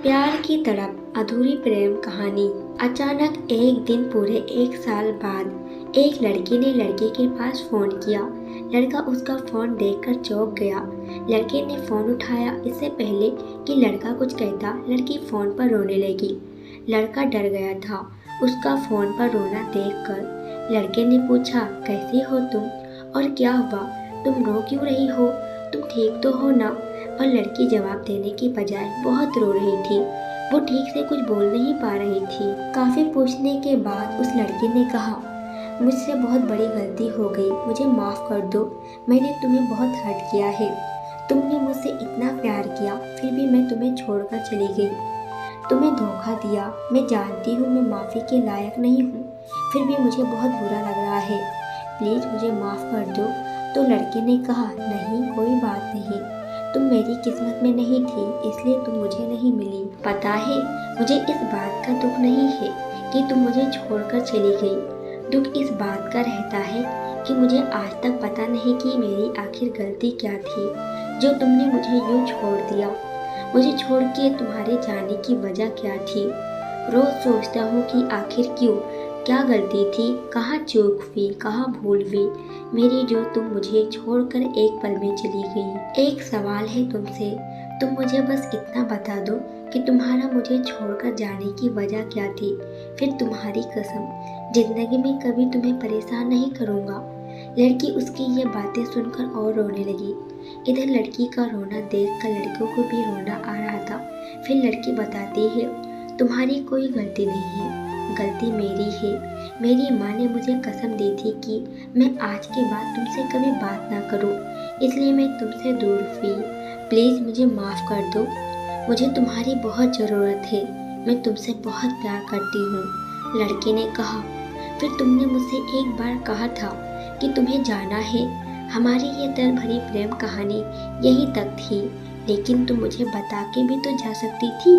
प्यार की तड़प अधूरी प्रेम कहानी। अचानक एक दिन पूरे 1 साल बाद एक लड़की ने लड़के के पास फ़ोन किया। लड़का उसका फ़ोन देखकर चौंक गया। लड़के ने फ़ोन उठाया। इससे पहले कि लड़का कुछ कहता, लड़की फ़ोन पर रोने लगी। लड़का डर गया था उसका फ़ोन पर रोना देखकर। लड़के ने पूछा, कैसी हो तुम और क्या हुआ, तुम रो क्यों रही हो, तुम ठीक तो हो ना? पर लड़की जवाब देने की बजाय बहुत रो रही थी। वो ठीक से कुछ बोल नहीं पा रही थी। काफ़ी पूछने के बाद उस लड़की ने कहा, मुझसे बहुत बड़ी गलती हो गई, मुझे माफ़ कर दो। मैंने तुम्हें बहुत हर्ट किया है। तुमने मुझसे इतना प्यार किया, फिर भी मैं तुम्हें छोड़कर चली गई। तुम्हें धोखा दिया। मैं जानती हूँ मैं माफ़ी के लायक नहीं हूँ, फिर भी मुझे बहुत बुरा लग रहा है। प्लीज़ मुझे माफ़ कर दो। तो लड़के ने कहा, नहीं कोई बात नहीं, तुम मेरी किस्मत में नहीं थी, इसलिए तुम मुझे नहीं मिली। पता है, मुझे इस बात का दुख नहीं है कि तुम मुझे छोड़कर चली गई। दुख इस बात का रहता है कि मुझे आज तक पता नहीं कि मेरी आखिर गलती क्या थी, जो तुमने मुझे यूँ छोड़ दिया। मुझे छोड़ के तुम्हारे जाने की वजह क्या थी? रोज़ सोचता हूँ कि आखिर क्यों, क्या गलती थी, कहाँ चूक हुई, कहाँ भूल हुई मेरी, जो तुम मुझे छोड़कर एक पल में चली गई। एक सवाल है तुमसे, तुम मुझे बस इतना बता दो कि तुम्हारा मुझे छोड़कर जाने की वजह क्या थी, फिर तुम्हारी कसम जिंदगी में कभी तुम्हें परेशान नहीं करूँगा। लड़की उसकी ये बातें सुनकर और रोने लगी। इधर लड़की का रोना देखकर लड़कों को भी रोना आ रहा था। फिर लड़की बताती है, तुम्हारी कोई गलती नहीं है, गलती मेरी है। मेरी माँ ने मुझे कसम दी थी कि मैं आज के बाद तुमसे कभी बात ना करूं, इसलिए मैं तुमसे दूर हुई। प्लीज़ मुझे माफ़ कर दो। मुझे तुम्हारी बहुत ज़रूरत है, मैं तुमसे बहुत प्यार करती हूँ। लड़के ने कहा, फिर तुमने मुझसे एक बार कहा था कि तुम्हें जाना है। हमारी ये दर्द भरी प्रेम कहानी यहीं तक थी, लेकिन तुम मुझे बता के भी तो जा सकती थी।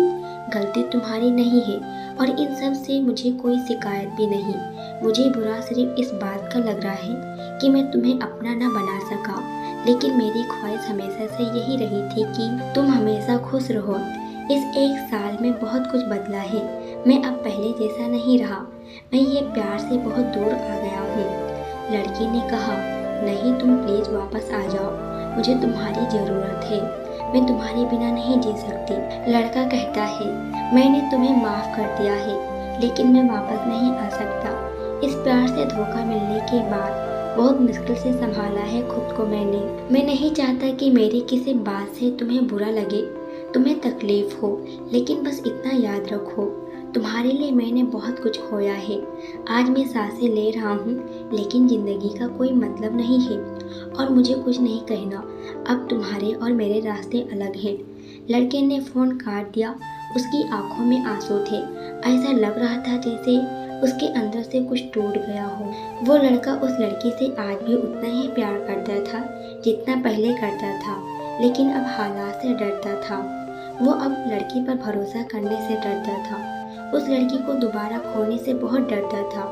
गलती तुम्हारी नहीं है और इन सब से मुझे कोई शिकायत भी नहीं। मुझे बुरा सिर्फ इस बात का लग रहा है कि मैं तुम्हें अपना ना बना सका, लेकिन मेरी ख्वाहिश हमेशा से यही रही थी कि तुम हमेशा खुश रहो। इस 1 साल में बहुत कुछ बदला है, मैं अब पहले जैसा नहीं रहा। मैं ये प्यार से बहुत दूर आ गया हूँ। लड़की ने कहा, नहीं तुम प्लीज़ वापस आ जाओ, मुझे तुम्हारी ज़रूरत है, मैं तुम्हारे बिना नहीं जी सकती। लड़का कहता है, मैंने तुम्हें माफ़ कर दिया है, लेकिन मैं वापस नहीं आ सकता। इस प्यार से धोखा मिलने के बाद बहुत मुश्किल से संभाला है खुद को मैंने। मैं नहीं चाहता कि मेरी किसी बात से तुम्हें बुरा लगे, तुम्हें तकलीफ़ हो, लेकिन बस इतना याद रखो, तुम्हारे लिए मैंने बहुत कुछ खोया है। आज मैं सांसें ले रहा हूँ, लेकिन ज़िंदगी का कोई मतलब नहीं है और मुझे कुछ नहीं कहना। अब तुम्हारे और मेरे रास्ते अलग हैं। लड़के ने फ़ोन काट दिया। उसकी आंखों में आंसू थे। ऐसा लग रहा था जैसे उसके अंदर से कुछ टूट गया हो। वो लड़का उस लड़की से आज भी उतना ही प्यार करता था जितना पहले करता था, लेकिन अब हालात से डरता था। वो अब लड़की पर भरोसा करने से डरता था। उस लड़की को दोबारा खोने से बहुत डरता था,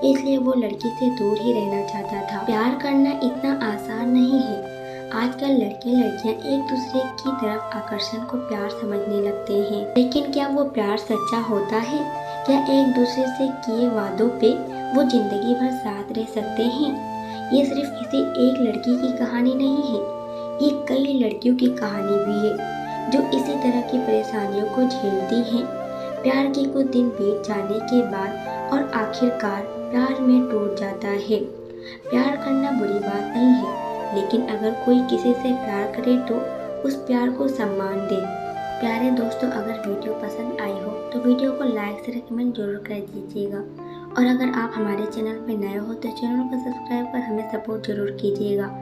इसलिए वो लड़की से दूर ही रहना चाहता था। प्यार करना इतना आसान नहीं है। आजकल लड़के लड़कियां एक दूसरे की तरफ आकर्षण को प्यार समझने लगते हैं, लेकिन क्या वो प्यार सच्चा होता है? क्या एक दूसरे से किए वादों पे वो जिंदगी भर साथ रह सकते हैं? ये सिर्फ किसी एक लड़की की कहानी नहीं है, ये कई लड़कियों की कहानी भी है जो इसी तरह की परेशानियों को झेलती हैं। प्यार के कुछ दिन बीत जाने के बाद और आखिरकार प्यार में टूट जाता है। प्यार करना बुरी बात नहीं है, लेकिन अगर कोई किसी से प्यार करे तो उस प्यार को सम्मान दे। प्यारे दोस्तों, अगर वीडियो पसंद आई हो तो वीडियो को लाइक से रिकमेंड जरूर कर दीजिएगा, और अगर आप हमारे चैनल पर नए हो तो चैनल को सब्सक्राइब कर हमें सपोर्ट जरूर कीजिएगा।